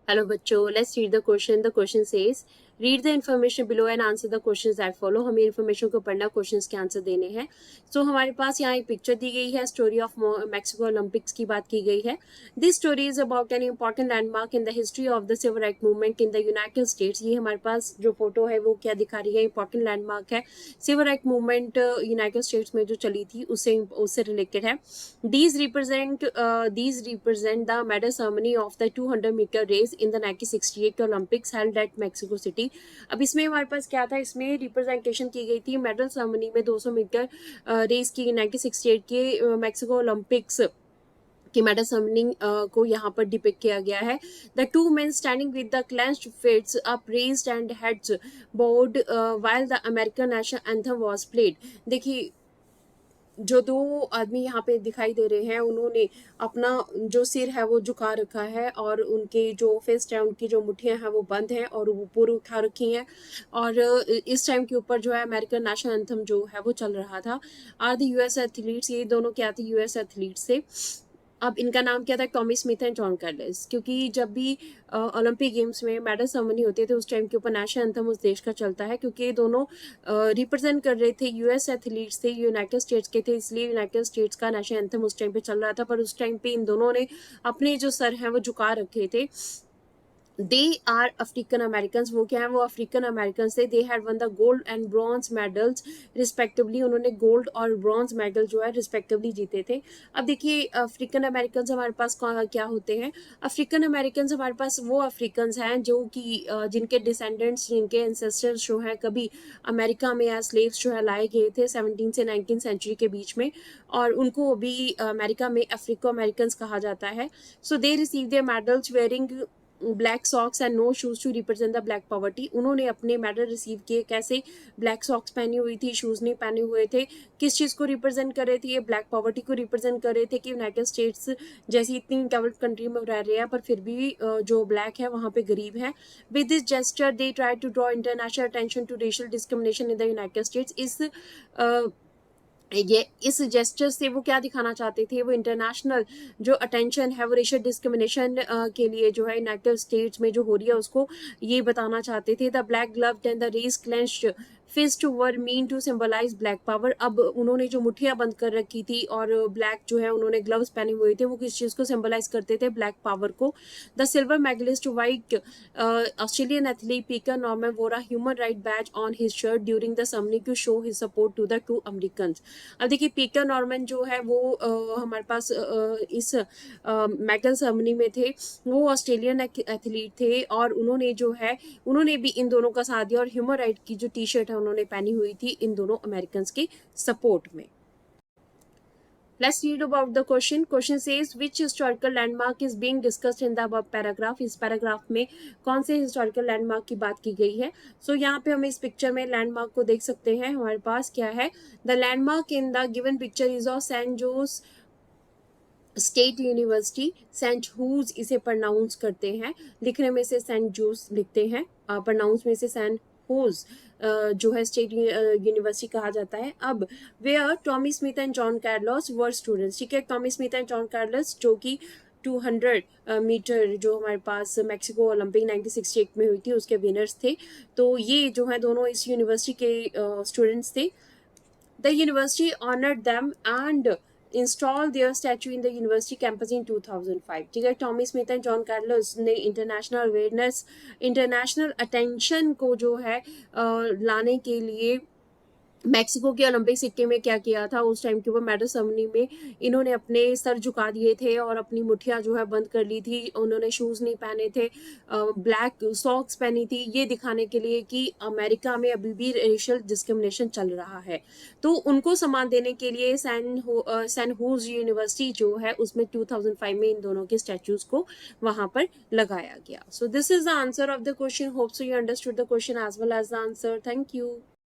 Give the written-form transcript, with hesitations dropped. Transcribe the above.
Hello बच्चों, let's read the question. The question says, read the information below and answer the questions that follow. हमें information को पढ़ना, questions के answer देने हैं. सो हमारे पास यहाँ एक पिक्चर दी गई है. स्टोरी ऑफ मैक्सिको ओलंपिक्स की बात की गई है. This story is about an important landmark in the history of the civil right movement in the United States. ये हमारे पास जो फोटो है वो क्या दिखा रही है? इंपॉर्टेंट लैंडमार्क है. Civil right movement United States में जो चली थी उससे रिलेटेड है. These represent the medal ceremony of the 200-meter race in the 1968 Olympics held at Mexico City. अब इसमें हमारे पास क्या था? इसमें रिप्रेजेंटेशन की गई थी मेडल सेरेमनी में 200 मीटर रेस की 1968 के मैक्सिको ओलंपिक्स की मेडल सेरेमनी को यहाँ पर डिपिक्ट किया गया है. The two main standing with the clenched fists upraised and heads bowed while the American national anthem was played. देखिए, जो दो आदमी यहाँ पे दिखाई दे रहे हैं उन्होंने अपना जो सिर है वो झुका रखा है और उनके जो फिस्ट है, उनकी जो मुट्ठियाँ हैं वो बंद हैं और वो पूरी उठा रखी हैं. और इस टाइम के ऊपर जो है अमेरिकन नेशनल एंथम जो है वो चल रहा था. आर द यूएस एथलीट्स, ये दोनों क्या थे? यूएस एथलीट्स थे. अब इनका नाम क्या था? Tommy Smith and John Carlos. क्योंकि जब भी ओलंपिक गेम्स में मेडल सेरेमनी होती है तो उस टाइम के ऊपर नेशनल एंथम उस देश का चलता है. क्योंकि ये दोनों रिप्रेजेंट कर रहे थे, यूएस एथलीट्स थे, यूनाइटेड स्टेट्स के थे, इसलिए यूनाइटेड स्टेट्स का नेशनल एंथम उस टाइम पे चल रहा था. पर उस टाइम पे इन दोनों ने अपने जो सर हैं वो झुका रखे थे. They are African American. वो क्या है? वो अफ्रीकन अमेरिकन थे. They had won the gold and bronze medals respectively. उन्होंने गोल्ड और ब्रॉन्ज मेडल जो है रिस्पेक्टिवली जीते थे. अब देखिए, अफ्रीकन अमेरिकन हमारे पास क्या होते हैं? अफ्रीकन अमेरिकन हमारे पास वो अफ्रीकन हैं जो कि जिनके डिसेंडेंट्स, जिनके एंसेस्टर्स जो हैं कभी अमेरिका में एज स्लेव्स जो है लाए गए थे 17 से 19 सेंचुरी के बीच में, और उनको अभी अमेरिका में अफ्रीको अमेरिकन कहा जाता है. So they receive their medals wearing black socks and no shoes to represent the black poverty. उन्होंने अपने मेडल रिसीव किए कैसे? ब्लैक सॉक्स पहनी हुई थी, शूज नहीं पहने हुए थे. किस चीज़ को रिप्रेजेंट कर रहे थे? ये ब्लैक पॉवर्टी को रिप्रेजेंट कर रहे थे कि यूनाइटेड स्टेट्स जैसी इतनी डेवलप्ड कंट्री में रह रहे हैं पर फिर भी जो ब्लैक है वहाँ पे गरीब है. With this gesture they try to draw international attention to racial discrimination in the United States. इस जेस्चर से वो क्या दिखाना चाहते थे? वो इंटरनेशनल जो अटेंशन है वो रेशियल डिस्क्रिमिनेशन के लिए जो है यूनाइटेड स्टेट्स में जो हो रही है उसको ये बताना चाहते थे. The black gloved and the raise clenched fist were mean to symbolize black power. अब उन्होंने जो मुठ्ठियां बंद कर रखी थी और ब्लैक जो है उन्होंने ग्लव्स पहने हुए थे, वो किस चीज़ को सिंबलाइज करते थे? ब्लैक पावर को. The silver medalist white Australian athlete Peter Norman wore a human right badge on his shirt during the ceremony to show his support to the two American. अब देखिए, पीटर नॉर्मन जो है वो हमारे पास इस medal ceremony में थे. वो ऑस्ट्रेलियन एथलीट थे और उन्होंने जो है उन्होंने भी इन दोनों का साथ दिया और ह्यूमन राइट की जो टी शर्ट है उन्होंने पहनी हुई थी इन दोनों अमेरिकन के सपोर्ट में. Let's read about the question. Question says which historical landmark is being discussed in the above paragraph. इस पैराग्राफ में कौन से हिस्टोरिकल लैंडमार्क की बात की गई है? सो यहाँ पे हम इस पिक्चर में लैंडमार्क को देख सकते हैं. हमारे पास क्या है? The landmark in the given picture is of San Jose State University. San Jose इसे प्रोनाउंस करते हैं, लिखने में से सेंट जोस लिखते हैं, प्रोनाउंस में से सेंट हुज जो है स्टेट यूनिवर्सिटी कहा जाता है. अब where Tommie Smith and John Carlos were students. ठीक है, Tommie Smith and John Carlos जो कि 200 मीटर जो हमारे पास मैक्सिको ओलंपिक 1968 में हुई थी उसके विनर्स थे. तो ये जो है दोनों इस यूनिवर्सिटी के स्टूडेंट्स थे. The university honored them and installed their statue in the university campus in 2005. ठीक है, Tommie Smith and John Carlos ने इंटरनेशनल अवेयरनेस, इंटरनेशनल अटेंशन को जो है लाने के लिए मैक्सिको के ओलंपिक सिक्के में क्या किया था? उस टाइम के ऊपर मेडल सेरेमनी में इन्होंने अपने सर झुका दिए थे और अपनी मुठ्ठियां जो है बंद कर ली थी. उन्होंने शूज नहीं पहने थे, ब्लैक सॉक्स पहनी थी, ये दिखाने के लिए कि अमेरिका में अभी भी रेशियल डिस्क्रिमिनेशन चल रहा है. तो उनको सम्मान देने के लिए सैन हुज यूनिवर्सिटी जो है उसमें 2005 में इन दोनों के स्टैचूज को वहां पर लगाया गया. So this is the answer of the question. Hope so you understood the question as well as the answer. Thank you.